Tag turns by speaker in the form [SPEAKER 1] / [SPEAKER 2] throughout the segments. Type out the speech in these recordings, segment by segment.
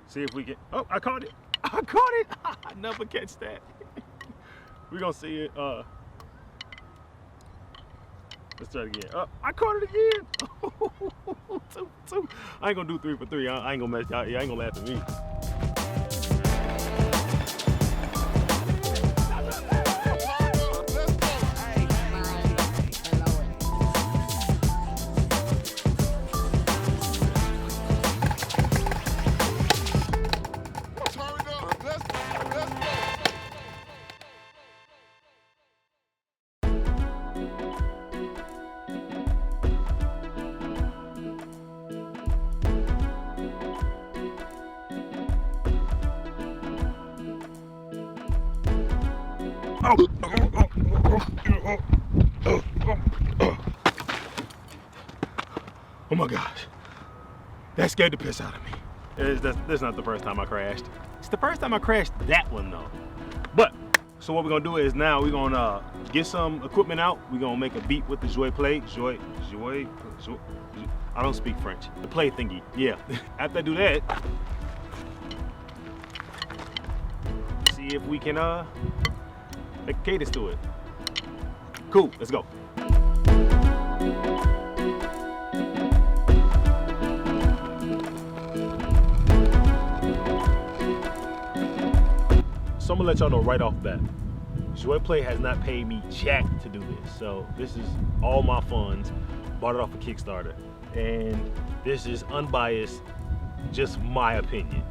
[SPEAKER 1] See if we can. Oh, I caught it. I caught it. I never catch that. We're gonna see it. Let's try it again. I caught it again. 2. I ain't gonna do 3 for 3. I ain't gonna mess y'all. Yeah, I ain't gonna laugh at me. Oh my gosh, that scared the piss out of me. That's not the first time I crashed. It's the first time I crashed that one though. But, so what we're gonna do is now we're gonna get some equipment out. We're gonna make a beat with the Joué play. Joué, I don't speak French. The play thingy, yeah. After I do that, see if we can make a cadence to it. Cool, let's go. So I'm gonna let y'all know right off bat, Joué Play has not paid me jack to do this. So this is all my funds, bought it off a Kickstarter. And this is unbiased, just my opinion.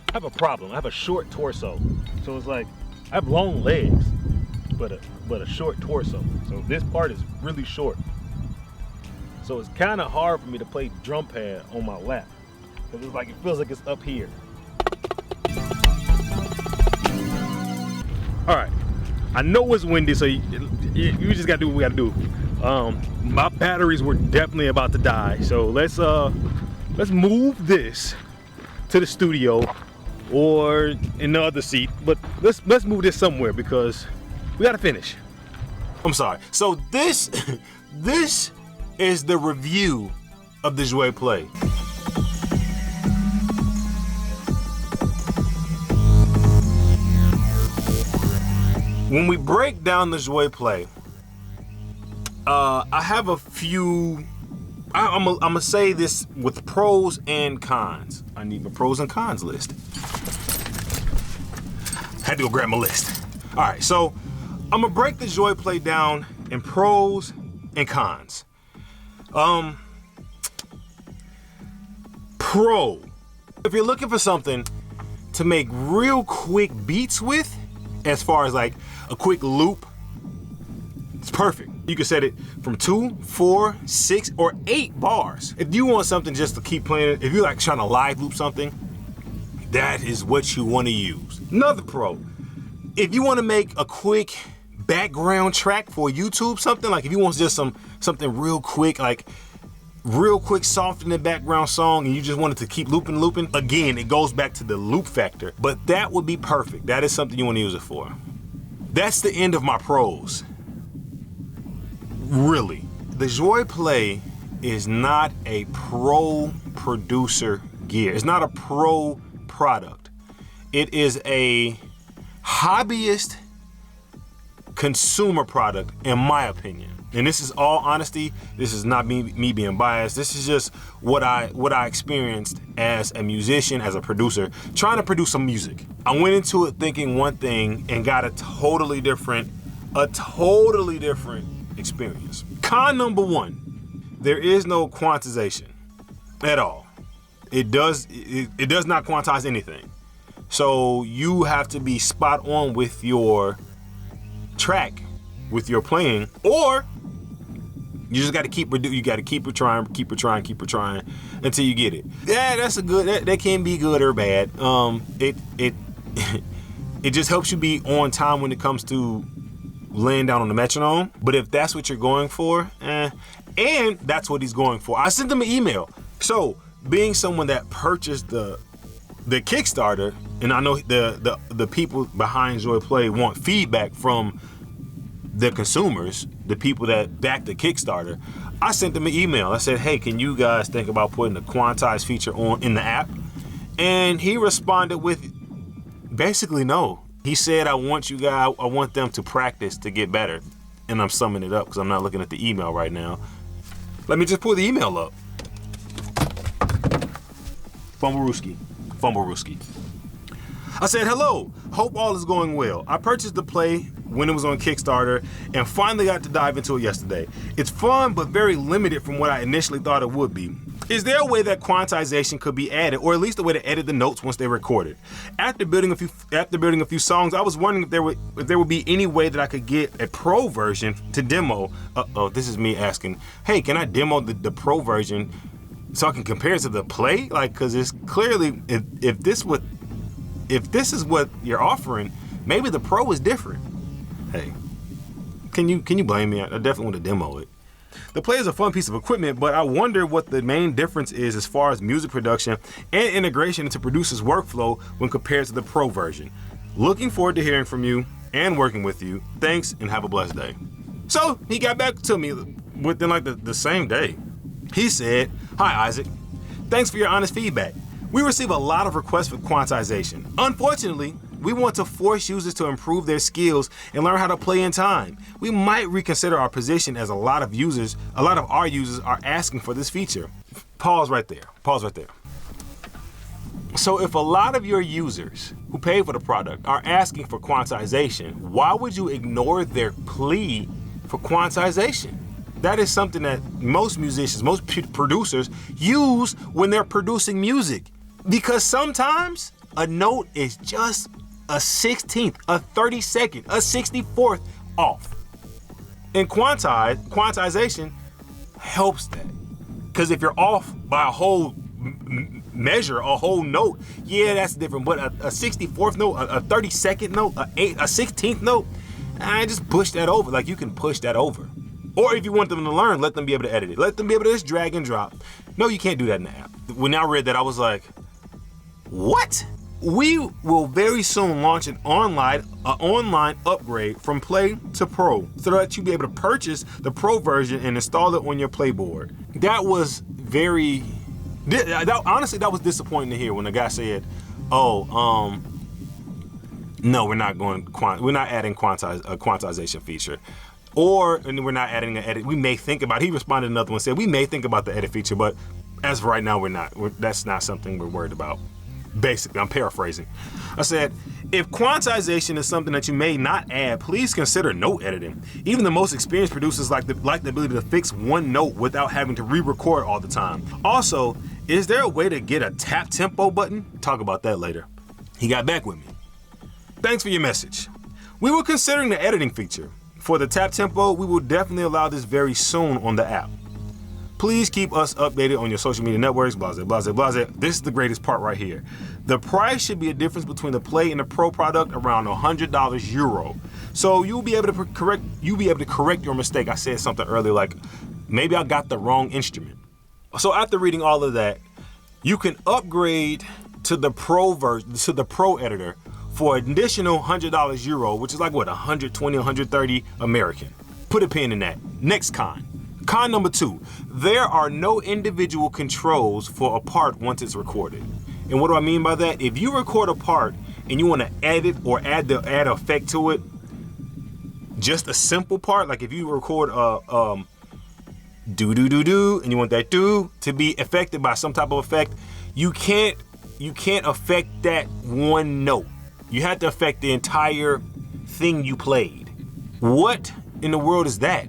[SPEAKER 1] I have a problem. I have a short torso, so it's like I have long legs, but a short torso. So this part is really short. So it's kind of hard for me to play drum pad on my lap because it's like it feels like it's up here. All right, I know it's windy, so you just gotta do what we gotta do. My batteries were definitely about to die, so let's move this to the studio or in the other seat, but let's move this somewhere because we gotta finish. I'm sorry. So this is the review of the Joué Play. When we break down the Joué Play, I have a few. I'm gonna say this with pros and cons. I need my pros and cons list. Had to go grab my list. All right, so I'm gonna break the Joué Play down in pros and cons. Pro, if you're looking for something to make real quick beats with, as far as like a quick loop, it's perfect. You can set it from 2, 4, 6, or 8 bars. If you want something just to keep playing, if you're like trying to live loop something, that is what you want to use. Another pro, if you want to make a quick background track for YouTube, something like if you want just something real quick, like real quick soft in the background song, and you just want it to keep looping, again, it goes back to the loop factor, but that would be perfect. That is something you want to use it for. That's the end of my pros. Really, the Joué Play is not a pro producer gear. It's not a pro product. It is a hobbyist consumer product, in my opinion. and this is all honesty, this is not me being biased, this is just what I experienced as a musician, as a producer, trying to produce some music. I went into it thinking one thing and got a totally different experience. Con number one, there is no quantization at all. It does not quantize anything. So you have to be spot on with your track, with your playing, or you just got to keep trying until you get it. Yeah, that's a good. That can be good or bad. It just helps you be on time when it comes to laying down on the metronome. But if that's what you're going for, and that's what he's going for, I sent him an email. So being someone that purchased the Kickstarter, and I know the people behind Joué Play want feedback from the consumers, the people that back the Kickstarter, I sent them an email. I said, hey, can you guys think about putting the quantize feature in the app? And he responded with basically no. He said, I want them to practice to get better. And I'm summing it up because I'm not looking at the email right now. Let me just pull the email up. Fumblerooski. I said, hello, hope all is going well. I purchased the Play when it was on Kickstarter and finally got to dive into it yesterday. It's fun, but very limited from what I initially thought it would be. Is there a way that quantization could be added, or at least a way to edit the notes once they're recorded? After building a few songs, I was wondering if there would be any way that I could get a pro version to demo. This is me asking, hey, can I demo the pro version so I can compare it to the Play? Like, because it's clearly, if this is what you're offering, maybe the Pro is different. Hey, can you blame me? I definitely want to demo it. The Play is a fun piece of equipment, but I wonder what the main difference is as far as music production and integration into producers' workflow when compared to the Pro version. Looking forward to hearing from you and working with you. Thanks and have a blessed day. So he got back to me within like the same day. He said, hi Isaac, thanks for your honest feedback. We receive a lot of requests for quantization. Unfortunately, we want to force users to improve their skills and learn how to play in time. We might reconsider our position as a lot of our users are asking for this feature. Pause right there. So if a lot of your users who pay for the product are asking for quantization, why would you ignore their plea for quantization? That is something that most musicians, most producers use when they're producing music. Because sometimes a note is just a 16th, a 32nd, a 64th off. And quantization helps that. Because if you're off by a whole measure, a whole note, yeah, that's different. But a 64th note, a 32nd note, a 16th note, I just push that over. Like, you can push that over. Or if you want them to learn, let them be able to edit it. Let them be able to just drag and drop. No, you can't do that in the app. When I read that, I was like, what? We will very soon launch an online upgrade from Play to Pro so that you'll be able to purchase the Pro version and install it on your Playboard. That was honestly, that was disappointing to hear when the guy said, no, we're not adding a quantization feature. And we're not adding an edit. We may think about it. He responded to another one, said, we may think about the edit feature, but as of right now, we're not. That's not something we're worried about. Basically, I'm paraphrasing. I said, if quantization is something that you may not add, please consider note editing. Even the most experienced producers like the ability to fix one note without having to re-record all the time. Also, is there a way to get a tap tempo button? Talk about that later. He got back with me. Thanks for your message. We were considering the editing feature. For the tap tempo, we will definitely allow this very soon on the app. Please keep us updated on your social media networks, blase, blase, blase. This is the greatest part right here. The price should be a difference between the Play and the Pro product around $100 Euro. So you'll be able to correct your mistake. I said something earlier like, maybe I got the wrong instrument. So after reading all of that, you can upgrade to the Pro version, to the Pro editor for an additional $100 Euro, which is like what, 120, 130 American. Put a pin in that. Next con. Con number 2, there are no individual controls for a part once it's recorded. And what do I mean by that? If you record a part and you want to edit or add effect to it, just a simple part, like if you record do do do do and you want that do to be affected by some type of effect, you can't affect that one note. You have to affect the entire thing you played. What in the world is that?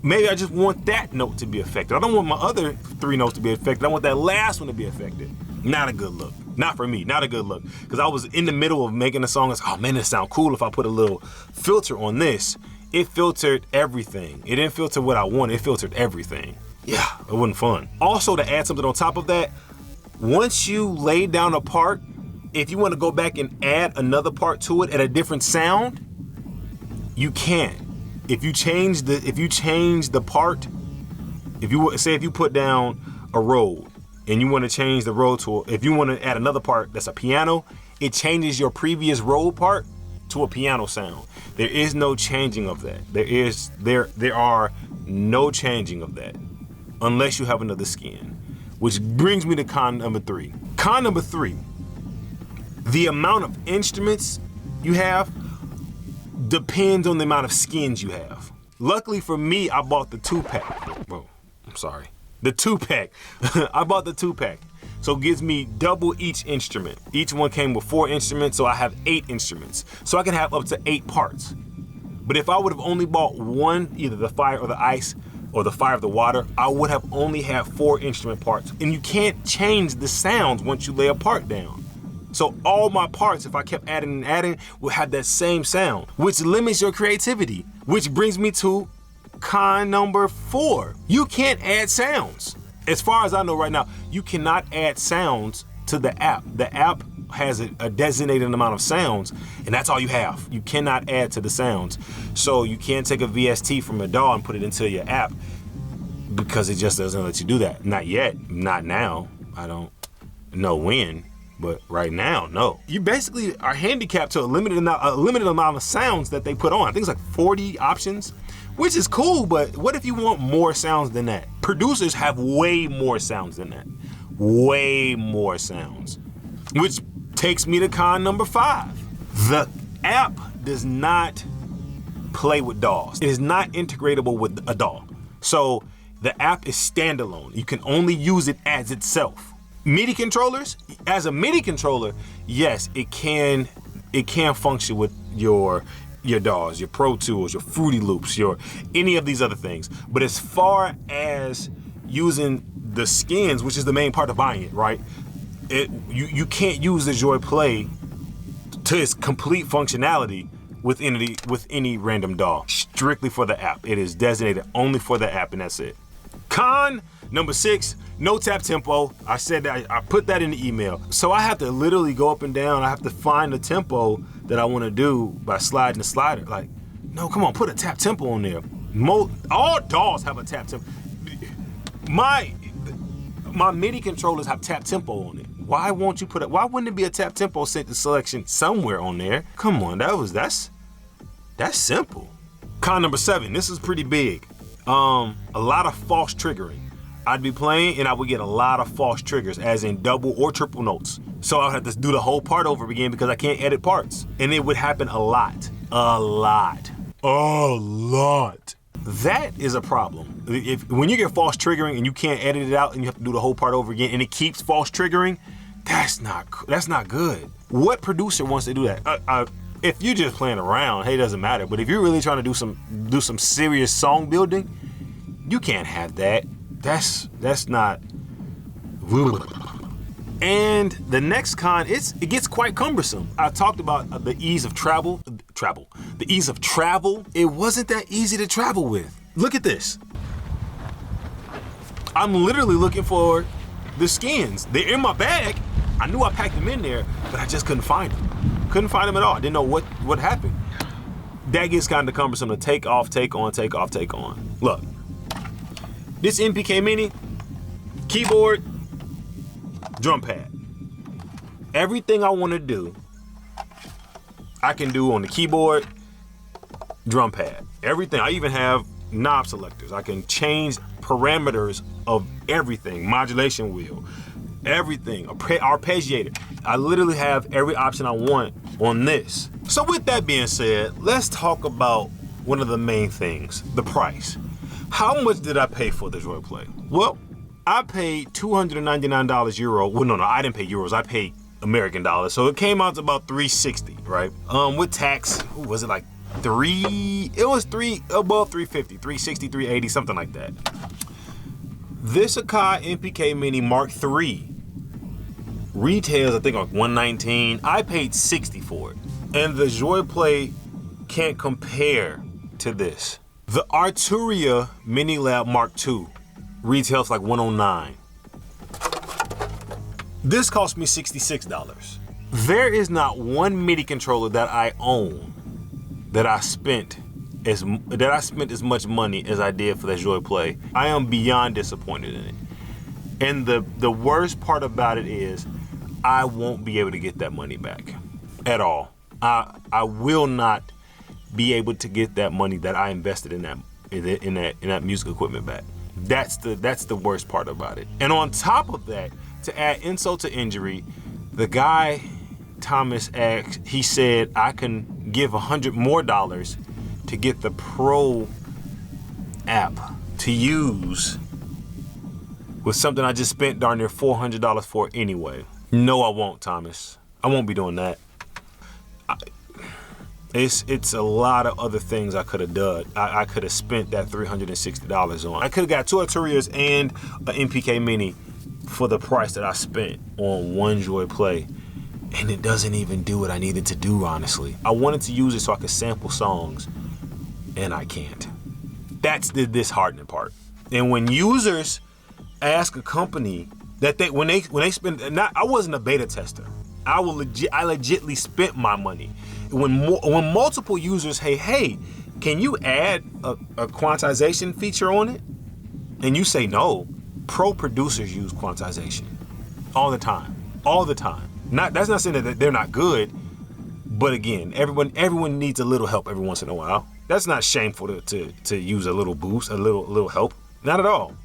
[SPEAKER 1] Maybe I just want that note to be affected. I don't want my other 3 notes to be affected. I want that last one to be affected. Not a good look. Not for me, not a good look. Because I was in the middle of making a song. I was, oh man, it sound cool if I put a little filter on this. It filtered everything. It didn't filter what I wanted, it filtered everything. Yeah, it wasn't fun. Also, to add something on top of that, once you lay down a part, if you want to go back and add another part to it at a different sound, you can't. If you change the part, if you put down a road and you want to change the road to, if you want to add another part that's a piano, it changes your previous road part to a piano sound. There is no changing of that. There are no changing of that unless you have another skin, which brings me to con number 3. Con number 3, the amount of instruments you have depends on the amount of skins you have. Luckily for me, I bought the 2-pack. Whoa, I'm sorry. The 2-pack. I bought the 2-pack. So it gives me double each instrument. Each one came with 4 instruments, so I have 8 instruments. So I can have up to 8 parts. But if I would have only bought one, either the fire or the ice, or the fire or the water, I would have only had 4 instrument parts. And you can't change the sounds once you lay a part down. So all my parts, if I kept adding and adding, will have that same sound, which limits your creativity. Which brings me to con number 4. You can't add sounds. As far as I know right now, you cannot add sounds to the app. The app has a designated amount of sounds, and that's all you have. You cannot add to the sounds. So you can't take a VST from a DAW and put it into your app because it just doesn't let you do that. Not yet, not now. I don't know when. But right now, no. You basically are handicapped to a limited amount of sounds that they put on. I think it's like 40 options, which is cool, but what if you want more sounds than that? Producers have way more sounds than that. Way more sounds. Which takes me to con number 5. The app does not play with DAWs. It is not integratable with a DAW. So the app is standalone. You can only use it as itself. MIDI controllers, as a MIDI controller, yes, it can function with your DAWs, your Pro Tools, your Fruity Loops, your any of these other things. But as far as using the skins, which is the main part of buying it, right? You can't use the Joué Play to its complete functionality with any random DAW. Strictly for the app. It is designated only for the app, and that's it. Con number 6, no tap tempo. I said that, I put that in the email. So I have to literally go up and down. I have to find the tempo that I want to do by sliding the slider. Like, no, come on, put a tap tempo on there. All DAWs have a tap tempo. My MIDI controllers have tap tempo on it. Why won't you put it? Why wouldn't it be a tap tempo selection somewhere on there? Come on, that's simple. Con number 7, this is pretty big. A lot of false triggering. I'd be playing and I would get a lot of false triggers, as in double or triple notes. So I would have to do the whole part over again because I can't edit parts. And it would happen a lot. A lot. That is a problem. When you get false triggering and you can't edit it out and you have to do the whole part over again and it keeps false triggering, that's not good. What producer wants to do that? If you're just playing around, hey, it doesn't matter. But if you're really trying to do some serious song building, you can't have that. That's not. And the next con, it gets quite cumbersome. I talked about the ease of travel. The ease of travel. It wasn't that easy to travel with. Look at this. I'm literally looking for the skins. They're in my bag. I knew I packed them in there, but I just couldn't find them. Couldn't find them at all. I didn't know what happened. That gets kind of cumbersome to take off, take on, take off, take on. Look, this MPK Mini, keyboard, drum pad. Everything I want to do, I can do on the keyboard, drum pad. Everything. I even have knob selectors. I can change parameters of everything. Modulation wheel, everything. Arpeggiator. I literally have every option I want on this. So with that being said, let's talk about one of the main things, the price. How much did I pay for the Joué Play? Well, I paid $299 euro. Well, no, I didn't pay euros. I paid American dollars. So it came out to about $360, right? With tax, was it like above 350, 360, 380, something like that. This Akai MPK Mini Mark III retails, I think, like $119. I paid $60 for it. And the Joué Play can't compare to this. The Arturia Mini Lab Mark II retails like $109. This cost me $66. There is not one MIDI controller that I own that I spent as much money as I did for that Joué Play. I am beyond disappointed in it. And the worst part about it is I won't be able to get that money back at all. I will not be able to get that money that I invested in that music equipment back. That's the worst part about it. And on top of that, to add insult to injury, the guy Thomas asked, he said I can give $100 more to get the Pro app to use with something I just spent darn near $400 for anyway. No, I won't, Thomas. I won't be doing that. It's a lot of other things I could have done. I could have spent that $360 on. I could have got 2 Arturias and an MPK Mini for the price that I spent on one Joué Play. And it doesn't even do what I needed to do, honestly. I wanted to use it so I could sample songs, and I can't. That's the disheartening part. And when users ask a company that when they spend, I wasn't a beta tester. I legitly spent my money. When multiple users, hey, can you add a quantization feature on it? And you say no. Pro producers use quantization all the time. That's not saying that they're not good, but again, everyone needs a little help every once in a while. That's not shameful to use a little boost, a little help. Not at all.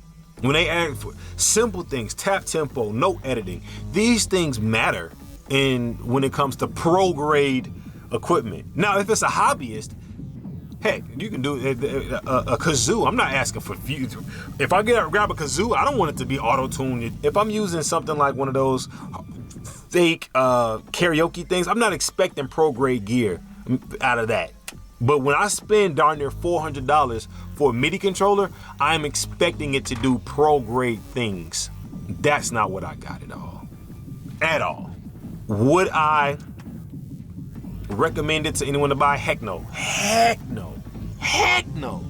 [SPEAKER 1] When they add for simple things, tap tempo, note editing, these things matter when it comes to pro grade equipment. Now, if it's a hobbyist, heck, you can do a kazoo. I'm not asking for if I grab a kazoo, I don't want it to be auto-tuned. If I'm using something like one of those fake karaoke things, I'm not expecting pro grade gear out of that. But when I spend darn near $400 for a MIDI controller, I'm expecting it to do pro grade things. That's not what I got at all. At all. Would I recommend it to anyone to buy? Heck no. Heck no. Heck no.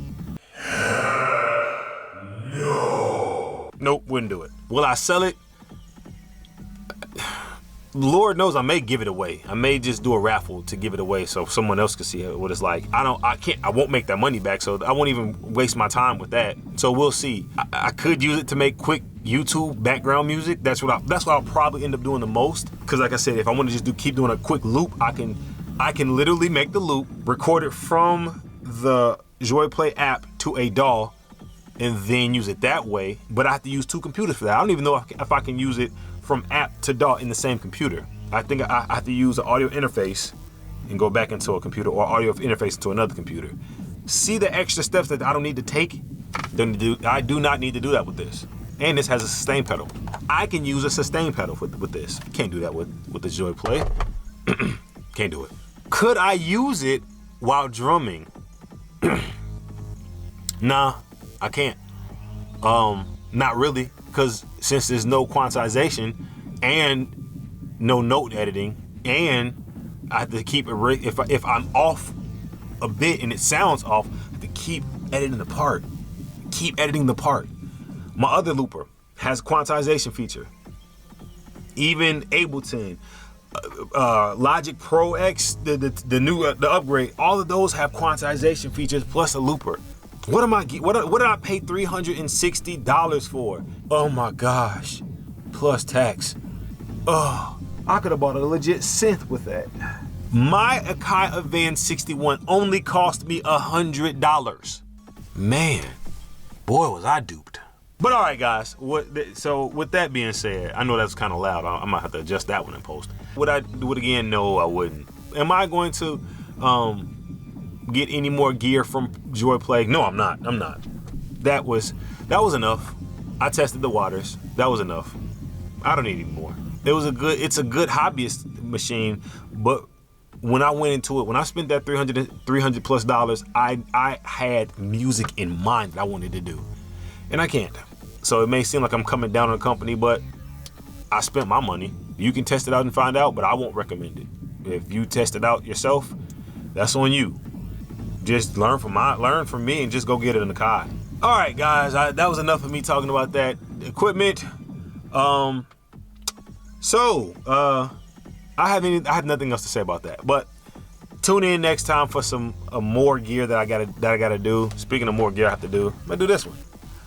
[SPEAKER 1] No. Nope, wouldn't do it. Will I sell it? Lord knows I may give it away. I may just do a raffle to give it away so someone else can see what it's like. I won't make that money back, so I won't even waste my time with that. So we'll see. I could use it to make quick YouTube background music. That's what I'll probably end up doing the most. Cause like I said, if I want to just keep doing a quick loop, I can literally make the loop, record it from the Joué Play app to a DAW, and then use it that way. But I have to use 2 computers for that. I don't even know if I can use it from app to DAW in the same computer. I think I have to use an audio interface and go back into a computer, or audio interface into another computer. See the extra steps that I don't need to take? I do not need to do that with this. And this has a sustain pedal. I can use a sustain pedal with this. Can't do that with the Joué Play. Can't do it. Could I use it while drumming? Nah, I can't. Not really, because since there's no quantization and no note editing, and I have to keep it, if I'm off a bit and it sounds off, I have to keep editing the part. Keep editing the part. My other looper has a quantization feature. Even Ableton, Logic Pro X, the upgrade, all of those have quantization features plus a looper. What did I pay $360 for? Oh my gosh, plus tax. Oh, I could have bought a legit synth with that. My Akai Advance 61 only cost me $100. Man, boy was I duped. But all right, guys. So with that being said, I know that's kind of loud. I might have to adjust that one in post. Would I do it again? No, I wouldn't. Am I going to get any more gear from Joué Play. No, I'm not. That was enough. I tested the waters. That was enough. I don't need any more. It's a good hobbyist machine, but when I went into it, when I spent that $300 plus, I had music in mind that I wanted to do, and I can't. So it may seem like I'm coming down on the company, but I spent my money. You can test it out and find out, but I won't recommend it. If you test it out yourself, that's on you. Just learn from me and just go get it in the car. All right, guys, that was enough of me talking about that equipment. I have nothing else to say about that. But tune in next time for some more gear that I gotta do. Speaking of more gear I have to do, I'm gonna do this one.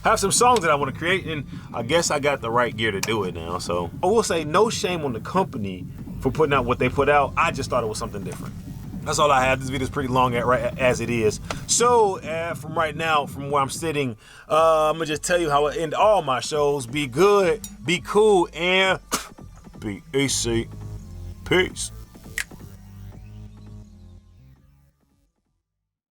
[SPEAKER 1] I have some songs that I want to create, and I guess I got the right gear to do it now. So I will say no shame on the company for putting out what they put out. I just thought it was something different. That's all I have. This video is pretty long as it is. So from right now, from where I'm sitting, I'm gonna just tell you how I end all my shows. Be good, be cool, and be easy. Peace.